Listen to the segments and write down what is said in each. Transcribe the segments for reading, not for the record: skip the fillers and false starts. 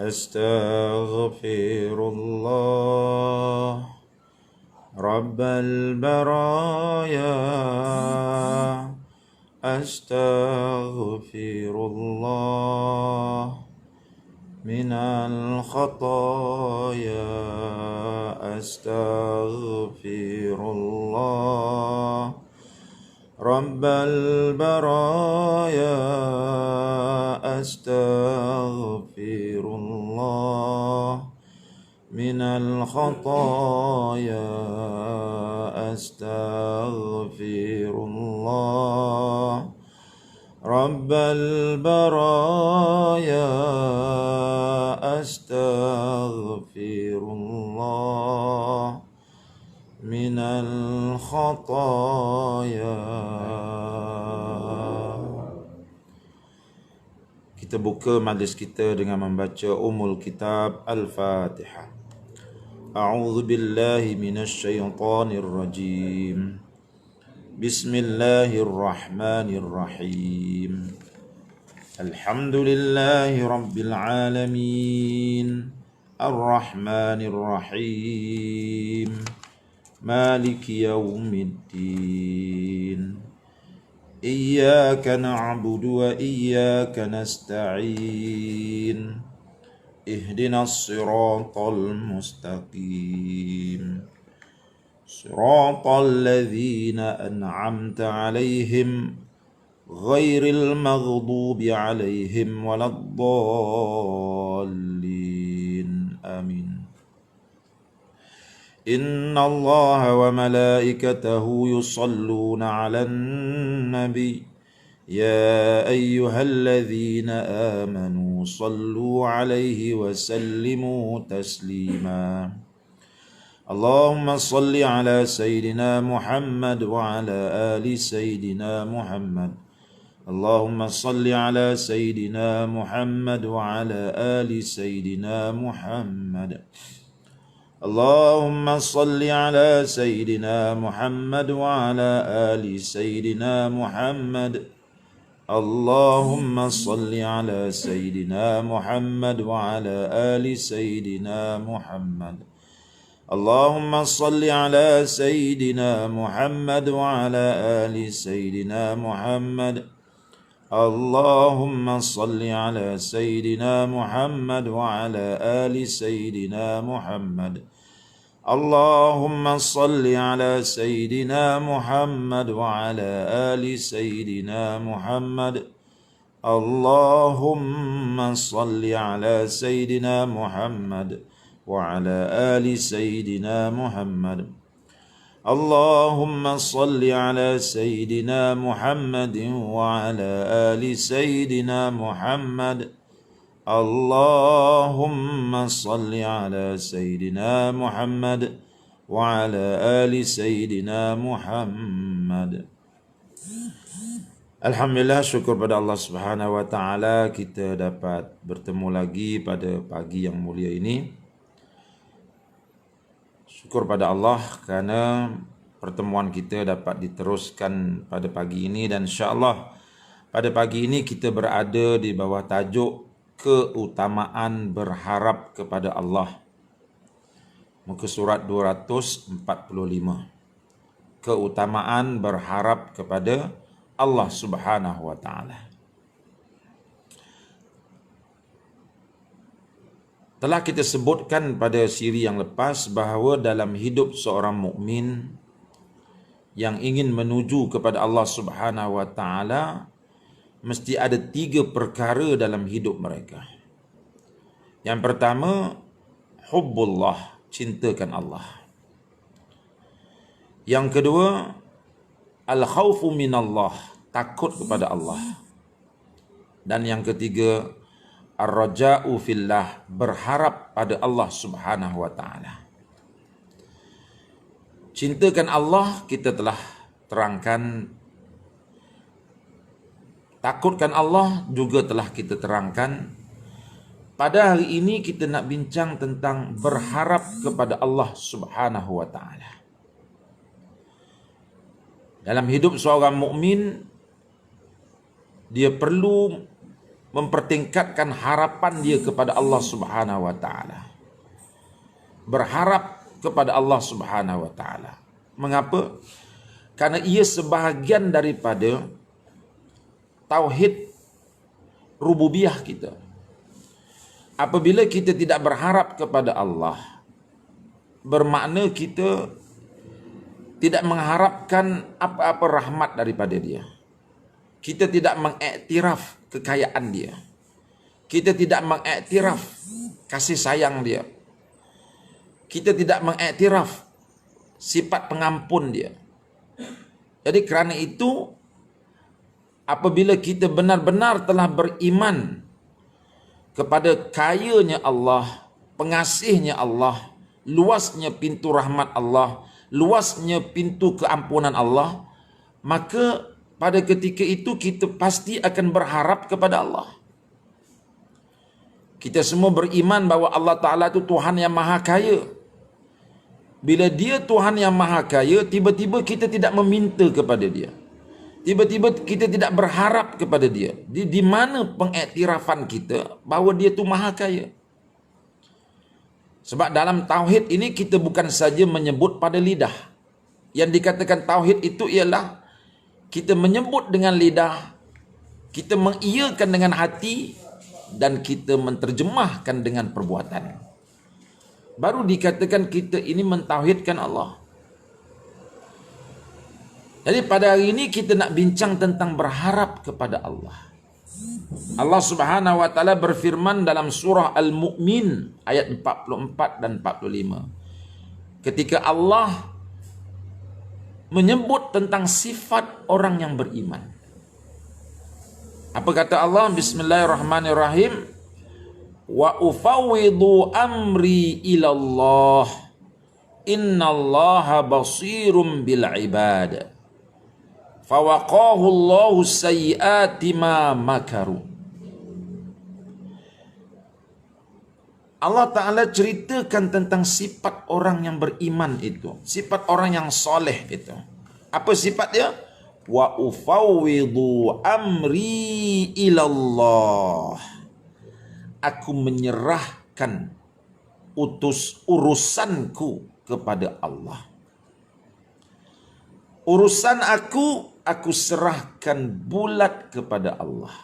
أستغفر الله رب البرايا أستغفر الله من الخطايا أستغفر الله رب البرايا أستغفر الله من الخطايا أستغفر الله رب البرايا أستغفر الله من الخطايا. Kita buka majlis kita dengan membaca Ummul Kitab Al-Fatihah. A'udzu billahi minasy syaithanir rajim. Bismillahirrahmanirrahim. Alhamdulillahi rabbil alamin. Ar-Rahmanir Rahim. Maliki yaumiddin. Iyyaka na'budu wa iyyaka nasta'in. Ihdinas siratal mustaqim. Siratal ladzina an'amta 'alaihim ghairil maghdubi 'alaihim waladdallin. Amin. Inna Allaha wa malaikatahu yusalluna 'alan nabi ya ayyuhalladzina amanu sallu 'alaihi wa sallimu taslima. Allahumma salli 'ala sayyidina Muhammad wa 'ala ali sayyidina Muhammad. Allahumma salli 'ala sayyidina Muhammad wa 'ala ali sayyidina Muhammad. Allahumma salli 'ala sayyidina Muhammad wa 'ala ali sayyidina Muhammad. Allahumma salli 'ala sayyidina Muhammad wa 'ala ali sayyidina Muhammad. Allahumma salli 'ala sayyidina Muhammad wa 'ala ali sayyidina Muhammad. Allahumma salli 'ala sayyidina Muhammad wa 'ala ali sayyidina Muhammad. Allahumma salli 'ala sayyidina Muhammad wa 'ala ali sayyidina Muhammad. Allahumma salli 'ala sayyidina Muhammad wa 'ala ali sayyidina Muhammad. Allahumma salli 'ala sayyidina Muhammad wa 'ala ali sayyidina Muhammad. Allahumma salli 'ala sayyidina Muhammad wa 'ala ali sayyidina Muhammad. Alhamdulillah, syukur pada Allah Subhanahu wa taala kita dapat bertemu lagi pada pagi yang mulia ini. Syukur pada Allah kerana pertemuan kita dapat diteruskan pada pagi ini, dan insya-Allah pada pagi ini kita berada di bawah tajuk keutamaan berharap kepada Allah. Muka surat 245. Keutamaan berharap kepada Allah Subhanahu wa taala. Telah kita sebutkan pada siri yang lepas bahawa dalam hidup seorang mukmin yang ingin menuju kepada Allah Subhanahu wa taala mesti ada 3 perkara dalam hidup mereka. Yang pertama, hubbullah, cintakan Allah. Yang kedua, al-khawfu minallah, takut kepada Allah. Dan yang ketiga, ar-raja'u fillah, berharap pada Allah Subhanahu wa taala. Cintakan Allah kita telah terangkan. Takutkan Allah juga telah kita terangkan. Pada hari ini kita nak bincang tentang berharap kepada Allah Subhanahu wa taala. Dalam hidup seorang mukmin, dia perlu mempertingkatkan harapan dia kepada Allah Subhanahu wa taala. Berharap kepada Allah Subhanahu wa taala. Mengapa? Karena ia sebahagian daripada tauhid rububiyah kita. Apabila kita tidak berharap kepada Allah, bermakna kita tidak mengharapkan apa-apa rahmat daripada dia. Kita tidak mengiktiraf kekayaan dia. Kita tidak mengiktiraf kasih sayang dia. Kita tidak mengiktiraf sifat pengampun dia. Jadi kerana itu, apabila kita benar-benar telah beriman kepada kayanya Allah, pengasihnya Allah, luasnya pintu rahmat Allah, luasnya pintu keampunan Allah, maka pada ketika itu kita pasti akan berharap kepada Allah. Kita semua beriman bahawa Allah Ta'ala itu Tuhan yang maha kaya. Bila dia Tuhan yang maha kaya, tiba-tiba kita tidak meminta kepada dia. Tiba-tiba kita tidak berharap kepada dia. Di mana pengiktirafan kita bahawa dia itu maha kaya? Sebab dalam tauhid ini kita bukan saja menyebut pada lidah. Yang dikatakan tauhid itu ialah kita menyebut dengan lidah, kita mengiyakan dengan hati, dan kita menterjemahkan dengan perbuatan. Baru dikatakan kita ini mentauhidkan Allah. Jadi pada hari ini kita nak bincang tentang berharap kepada Allah. Allah Subhanahu wa taala berfirman dalam surah Al-Mu'min ayat 44 dan 45. Ketika Allah menyebut tentang sifat orang yang beriman. Apa kata Allah? Bismillahirrahmanirrahim. Wa ufawwidu amri ilallah. Innallaha basirum bil ibad. Fawaqahu Allahu sayyiati ma makaru. Allah Ta'ala ceritakan tentang sifat orang yang beriman itu. Sifat orang yang soleh itu. Apa sifat dia? Wa ufawwidu amri ilallah. Aku menyerahkan urusanku kepada Allah. Urusan aku serahkan bulat kepada Allah.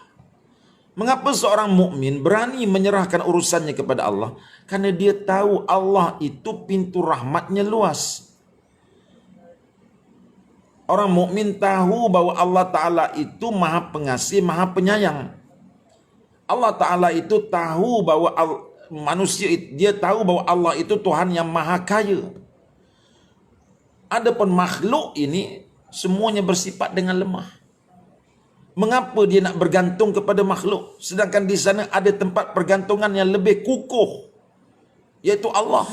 Mengapa seorang mukmin berani menyerahkan urusannya kepada Allah? Karena dia tahu Allah itu pintu rahmatnya luas. Orang mukmin tahu bahwa Allah Ta'ala itu maha pengasih, maha penyayang. Allah Ta'ala itu tahu bahwa manusia, dia tahu bahwa Allah itu Tuhan yang maha kaya. Adapun makhluk ini semuanya bersifat dengan lemah. Mengapa dia nak bergantung kepada makhluk? Sedangkan di sana ada tempat pergantungan yang lebih kukuh, yaitu Allah.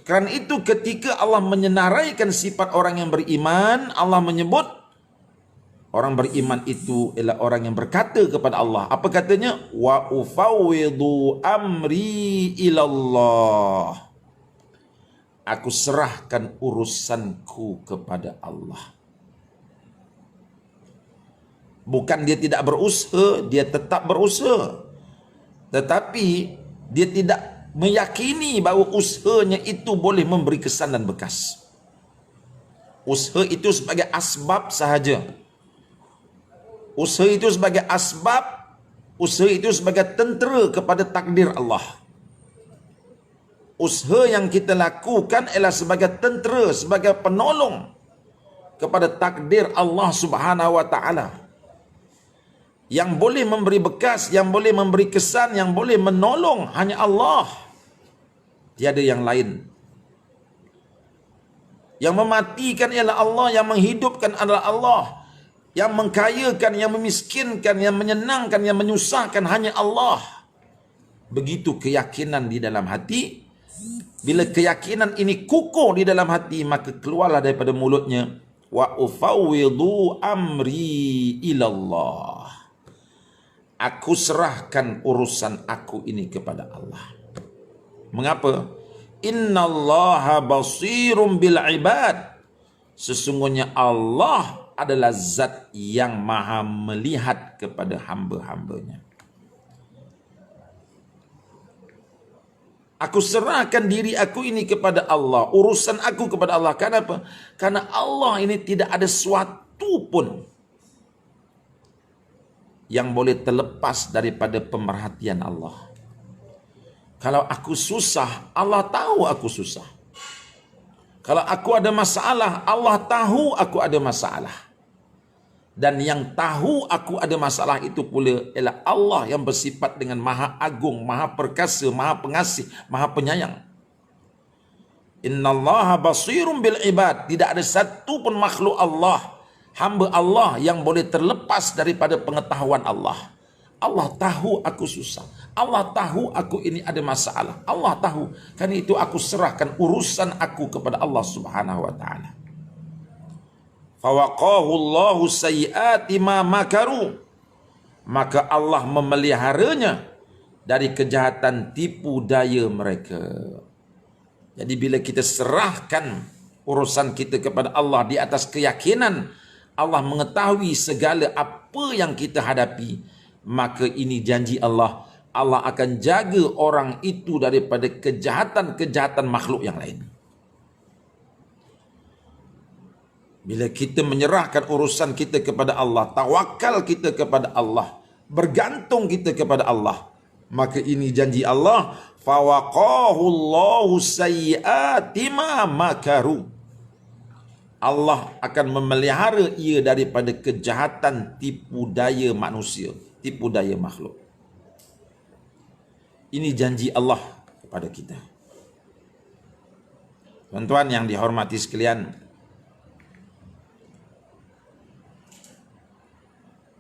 Kerana itu ketika Allah menyenaraikan sifat orang yang beriman, Allah menyebut orang beriman itu ialah orang yang berkata kepada Allah. Apa katanya? Wa ufawwidu amri ilallah. Aku serahkan urusanku kepada Allah. Bukan dia tidak berusaha, dia tetap berusaha. Tetapi dia tidak meyakini bahawa usahanya itu boleh memberi kesan dan bekas. Usaha itu sebagai asbab sahaja. Usaha itu sebagai asbab, usaha itu sebagai tentera kepada takdir Allah. Usaha yang kita lakukan ialah sebagai tentera, sebagai penolong kepada takdir Allah Subhanahu wa taala. Yang boleh memberi bekas, yang boleh memberi kesan, yang boleh menolong hanya Allah. Tiada yang lain. Yang mematikan ialah Allah, yang menghidupkan adalah Allah. Yang mengkayakan, yang memiskinkan, yang menyenangkan, yang menyusahkan hanya Allah. Begitu keyakinan di dalam hati. Bila keyakinan ini kukuh di dalam hati, maka keluarlah daripada mulutnya, wa ufawwidu amri ilallah. Aku serahkan urusan aku ini kepada Allah. Mengapa? Innallaha basirum bil ibad. Sesungguhnya Allah adalah zat yang maha melihat kepada hamba-hambanya. Aku serahkan diri aku ini kepada Allah, urusan aku kepada Allah. Kenapa? Karena Allah ini tidak ada suatu pun yang boleh terlepas daripada pemerhatian Allah. Kalau aku susah, Allah tahu aku susah. Kalau aku ada masalah, Allah tahu aku ada masalah. Dan yang tahu aku ada masalah itu pula ialah Allah yang bersifat dengan maha agung, maha perkasa, maha pengasih, maha penyayang. Innallaha basirun bil ibad. Tidak ada satu pun makhluk Allah, hamba Allah yang boleh terlepas daripada pengetahuan Allah. Allah tahu aku susah. Allah tahu aku ini ada masalah. Allah tahu. Karena itu aku serahkan urusan aku kepada Allah Subhanahu wa taala. Fawaqahu Allahu sayyiati ma makaru. Maka Allah memeliharanya dari kejahatan tipu daya mereka. Jadi bila kita serahkan urusan kita kepada Allah di atas keyakinan Allah mengetahui segala apa yang kita hadapi, maka ini janji Allah. Allah akan jaga orang itu daripada kejahatan-kejahatan makhluk yang lain. Bila kita menyerahkan urusan kita kepada Allah, tawakal kita kepada Allah, bergantung kita kepada Allah, maka ini janji Allah, fawaqahu Allahu sayyiati ma makaru. Allah akan memelihara ia daripada kejahatan tipu daya manusia, tipu daya makhluk. Ini janji Allah kepada kita. Tuan-tuan yang dihormati sekalian,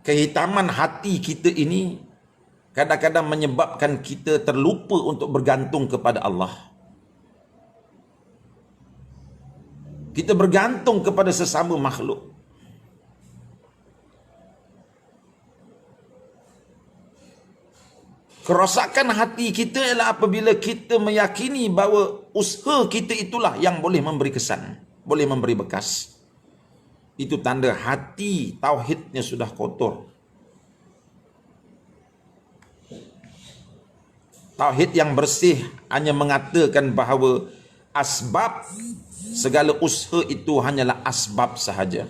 kehitaman hati kita ini kadang-kadang menyebabkan kita terlupa untuk bergantung kepada Allah. Kita bergantung kepada sesama makhluk. Kerosakan hati kita ialah apabila kita meyakini bahawa usaha kita itulah yang boleh memberi kesan, boleh memberi bekas. Itu tanda hati tauhidnya sudah kotor. Tauhid yang bersih hanya mengatakan bahawa asbab segala usaha itu hanyalah asbab sahaja.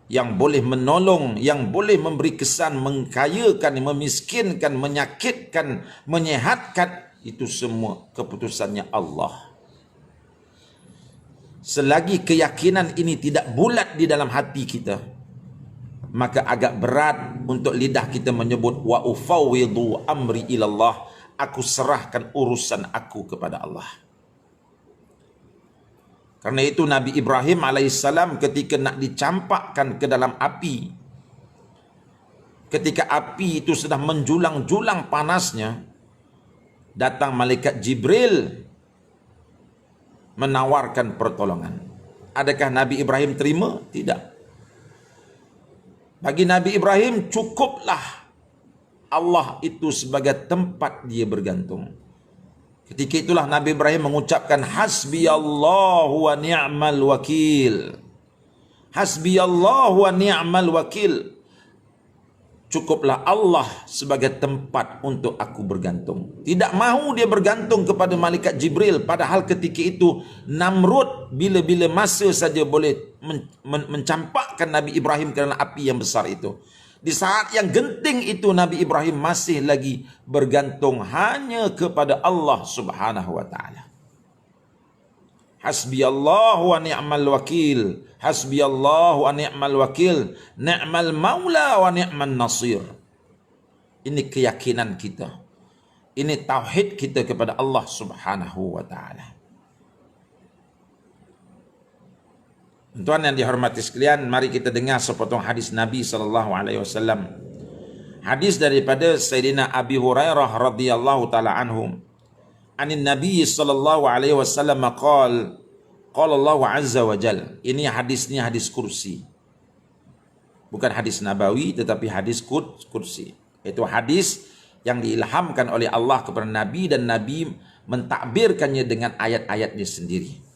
Yang boleh menolong, yang boleh memberi kesan, mengkayakan, memiskinkan, menyakitkan, menyehatkan, itu semua keputusannya Allah. Selagi keyakinan ini tidak bulat di dalam hati kita, maka agak berat untuk lidah kita menyebut wa ufawwidu amri ilallah, aku serahkan urusan aku kepada Allah. Karena itu Nabi Ibrahim alaihissalam ketika nak dicampakkan ke dalam api, ketika api itu sudah menjulang-julang panasnya, datang malaikat Jibril menawarkan pertolongan. Adakah Nabi Ibrahim terima? Tidak. Bagi Nabi Ibrahim cukuplah Allah itu sebagai tempat dia bergantung. Ketika itulah Nabi Ibrahim mengucapkan hasbiyallahu wa ni'mal wakil. Hasbiyallahu wa ni'mal wakil. Cukuplah Allah sebagai tempat untuk aku bergantung. Tidak mahu dia bergantung kepada malaikat Jibril. Padahal ketika itu Namrud bila-bila masa saja boleh mencampakkan Nabi Ibrahim ke dalam api yang besar itu. Di saat yang genting itu Nabi Ibrahim masih lagi bergantung hanya kepada Allah Subhanahu wa taala. Hasbiyallahu wa ni'mal wakil. Hasbiyallahu wa ni'mal wakil. Ni'mal maula wa ni'man nasir. Ini keyakinan kita. Ini tauhid kita kepada Allah Subhanahu wa taala. Tuan yang dihormati sekalian, mari kita dengar sepotong hadis Nabi SAW. Hadis daripada Sayyidina Abi Hurairah radhiyallahu taala anhum. Anin Nabi SAW qala Allah azza wa jal. Ini hadisnya hadis kursi. Bukan hadis nabawi tetapi hadis kursi. Itu hadis yang diilhamkan oleh Allah kepada Nabi dan Nabi mentakbirkannya dengan ayat-ayatnya sendiri.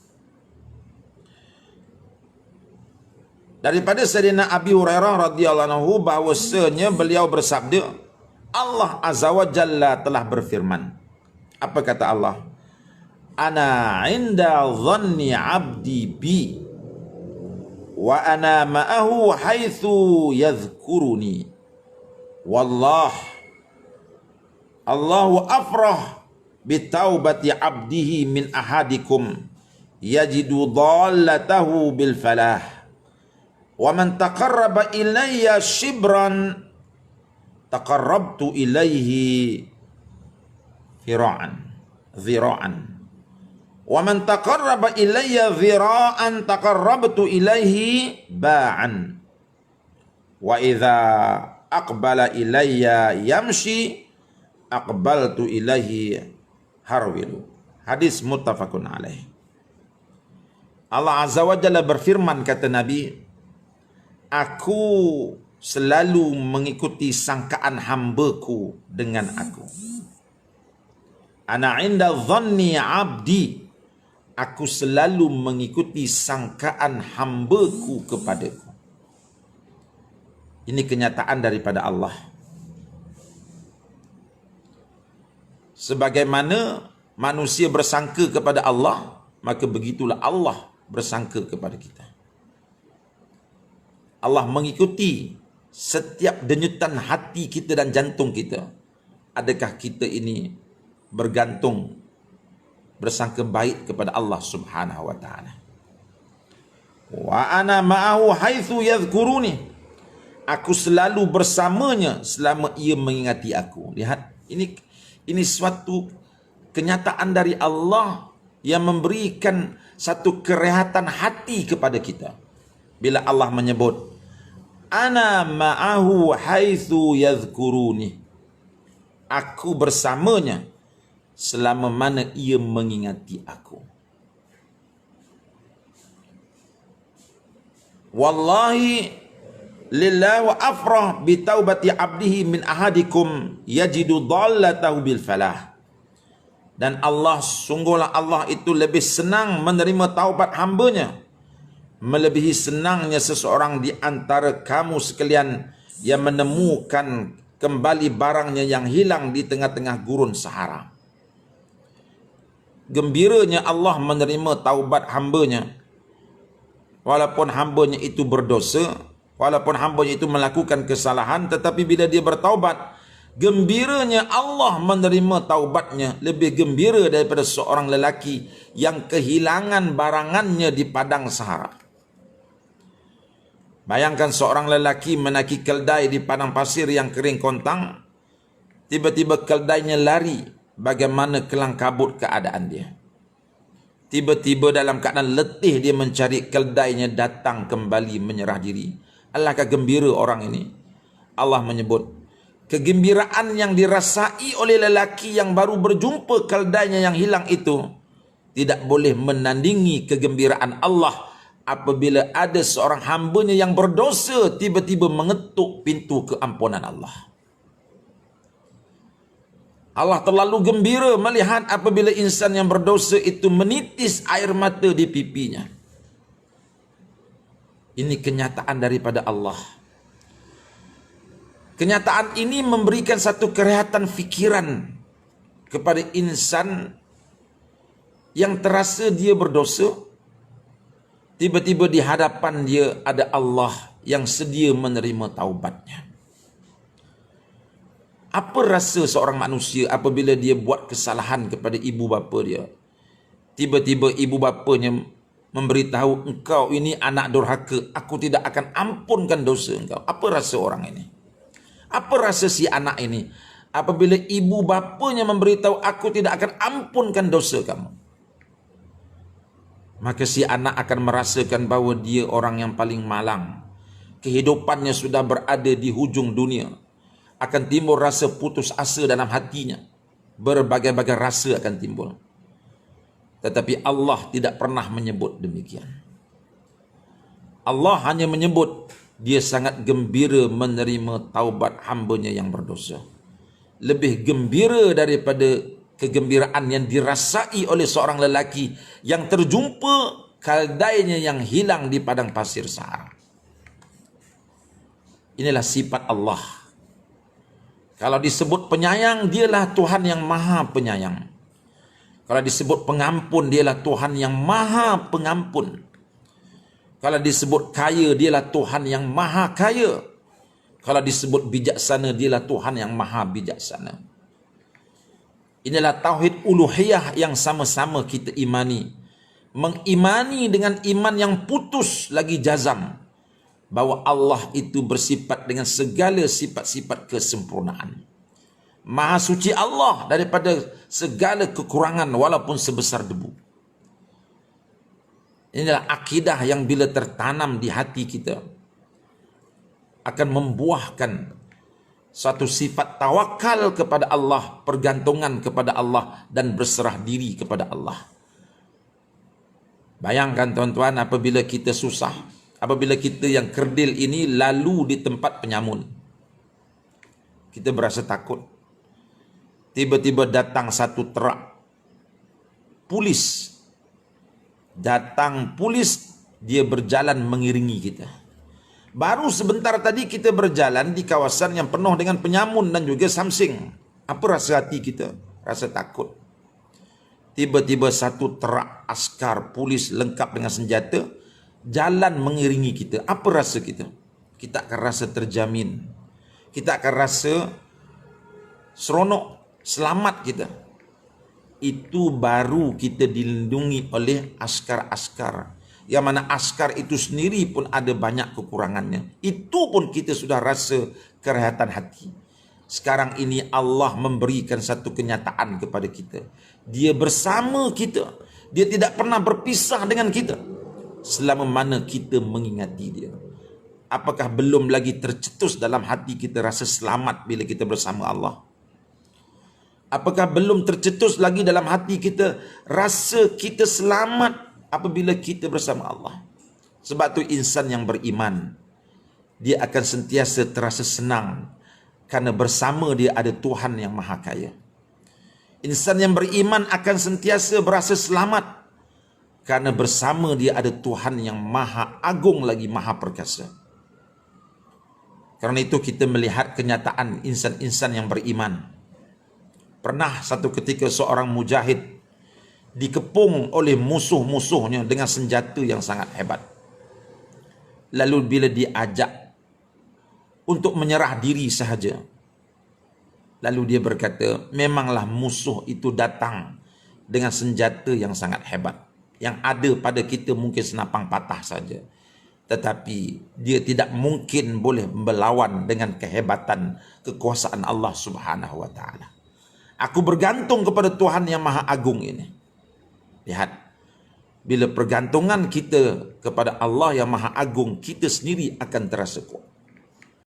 daripada Sayyidina Abi Hurairah radhiyallahu anhu bahwasanya beliau bersabda, Allah Azza wa Jalla telah berfirman. Apa kata Allah? Ana 'inda dhanni 'abdi bi wa ana ma'ahu haitsu yadhkuruni. Wallah Allahu afrah bitaubati 'abdihi min ahadikum yajidu dhallatahu bil falah. Wa man taqarraba ilayya shibran taqarrabtu ilayhi dhira'an. Wa man taqarraba ilayya dhira'an taqarrabtu ilayhi ba'an. Wa idza aqbala ilayya yamshi aqbaltu ilayhi harwilu. Hadis muttafaqun alaih. Allah Azza wa Jalla berfirman, kata Nabi, aku selalu mengikuti sangkaan hambaku dengan aku. Ana 'inda dhanni 'abdi. Aku selalu mengikuti sangkaan hambaku kepadaku. Ini kenyataan daripada Allah. Sebagaimana manusia bersangka kepada Allah, maka begitulah Allah bersangka kepada kita. Allah mengikuti setiap denyutan hati kita dan jantung kita. Adakah kita ini bergantung, bersangka baik kepada Allah Subhanahu wa taala? Wa ana ma'ahu haitsu yadhkuruni. Aku selalu bersamanya selama ia mengingati aku. Lihat, ini suatu kenyataan dari Allah yang memberikan satu kerehatan hati kepada kita. Bila Allah menyebut ana ma'ahu haitsu yadhkuruni, aku bersamanya selama mana ia mengingati aku. Wallahi lillahi wa afrah bi taubati abdihi min ahadikum yajidu dhallatahu bil falah. Dan Allah, sungguhlah Allah itu lebih senang menerima taubat hambanya melebihi senangnya seseorang di antara kamu sekalian yang menemukan kembali barangnya yang hilang di tengah-tengah gurun Sahara. Gembiranya Allah menerima taubat hambanya, walaupun hambanya itu berdosa, walaupun hambanya itu melakukan kesalahan, tetapi bila dia bertaubat, gembiranya Allah menerima taubatnya lebih gembira daripada seorang lelaki yang kehilangan barangannya di padang Sahara. Bayangkan seorang lelaki menaiki keldai di padang pasir yang kering kontang, tiba-tiba keldainya lari, bagaimana kelang kabut keadaan dia. Tiba-tiba dalam keadaan letih dia mencari keldainya datang kembali menyerah diri. Alangkah gembira orang ini. Allah menyebut, kegembiraan yang dirasai oleh lelaki yang baru berjumpa keldainya yang hilang itu tidak boleh menandingi kegembiraan Allah apabila ada seorang hambanya yang berdosa tiba-tiba mengetuk pintu keampunan Allah. Allah terlalu gembira melihat apabila insan yang berdosa itu menitis air mata di pipinya. Ini kenyataan daripada Allah. Kenyataan ini memberikan satu kerehatan fikiran kepada insan yang terasa dia berdosa. Tiba-tiba di hadapan dia ada Allah yang sedia menerima taubatnya. Apa rasa seorang manusia apabila dia buat kesalahan kepada ibu bapa dia? Tiba-tiba ibu bapanya memberitahu, engkau ini anak durhaka, aku tidak akan ampunkan dosa engkau. Apa rasa orang ini? Apa rasa si anak ini apabila ibu bapanya memberitahu, aku tidak akan ampunkan dosa kamu? Maka si anak akan merasakan bahawa dia orang yang paling malang. Kehidupannya sudah berada di hujung dunia. Akan timbul rasa putus asa dalam hatinya. Berbagai-bagai rasa akan timbul. Tetapi Allah tidak pernah menyebut demikian. Allah hanya menyebut dia sangat gembira menerima taubat hambanya yang berdosa. Lebih gembira daripada kegembiraan yang dirasai oleh seorang lelaki yang terjumpa keldainya yang hilang di padang pasir Sahara. Inilah sifat Allah. Kalau disebut penyayang, dialah Tuhan yang maha penyayang. Kalau disebut pengampun, dialah Tuhan yang maha pengampun. Kalau disebut kaya, dialah Tuhan yang maha kaya. Kalau disebut bijaksana, dialah Tuhan yang maha bijaksana. Inilah tauhid uluhiyah yang sama-sama kita imani. Mengimani dengan iman yang putus lagi jazam, bahwa Allah itu bersifat dengan segala sifat-sifat kesempurnaan. Maha suci Allah daripada segala kekurangan walaupun sebesar debu. Inilah akidah yang bila tertanam di hati kita akan membuahkan satu sifat tawakal kepada Allah, pergantungan kepada Allah dan berserah diri kepada Allah. Bayangkan tuan-tuan, apabila kita susah, apabila kita yang kerdil ini lalu di tempat penyamun, kita berasa takut. Tiba-tiba datang satu truk polis. Datang polis, dia berjalan mengiringi kita. Baru sebentar tadi kita berjalan di kawasan yang penuh dengan penyamun dan juga samsing. Apa rasa hati kita? Rasa takut. Tiba-tiba satu truk askar polis lengkap dengan senjata jalan mengiringi kita. Apa rasa kita? Kita akan rasa terjamin. Kita akan rasa seronok, selamat kita. Itu baru kita dilindungi oleh askar-askar. Yang mana askar itu sendiri pun ada banyak kekurangannya. Itu pun kita sudah rasa kerehatan hati. Sekarang ini Allah memberikan satu kenyataan kepada kita. Dia bersama kita. Dia tidak pernah berpisah dengan kita selama mana kita mengingati dia. Apakah belum lagi tercetus dalam hati kita rasa selamat bila kita bersama Allah? Apakah belum tercetus lagi dalam hati kita rasa kita selamat apabila kita bersama Allah? Sebab tu insan yang beriman, dia akan sentiasa terasa senang kerana bersama dia ada Tuhan yang maha kaya. Insan yang beriman akan sentiasa berasa selamat kerana bersama dia ada Tuhan yang maha agung lagi maha perkasa. Kerana itu kita melihat kenyataan insan-insan yang beriman. Pernah satu ketika seorang mujahid dikepung oleh musuh-musuhnya dengan senjata yang sangat hebat. Lalu bila diajak untuk menyerah diri sahaja, lalu dia berkata, memanglah musuh itu datang dengan senjata yang sangat hebat. Yang ada pada kita mungkin senapang patah saja. Tetapi dia tidak mungkin boleh melawan dengan kehebatan kekuasaan Allah Subhanahu wa taala. Aku bergantung kepada Tuhan yang maha agung ini. Lihat, bila pergantungan kita kepada Allah yang maha agung, kita sendiri akan terasa kuat.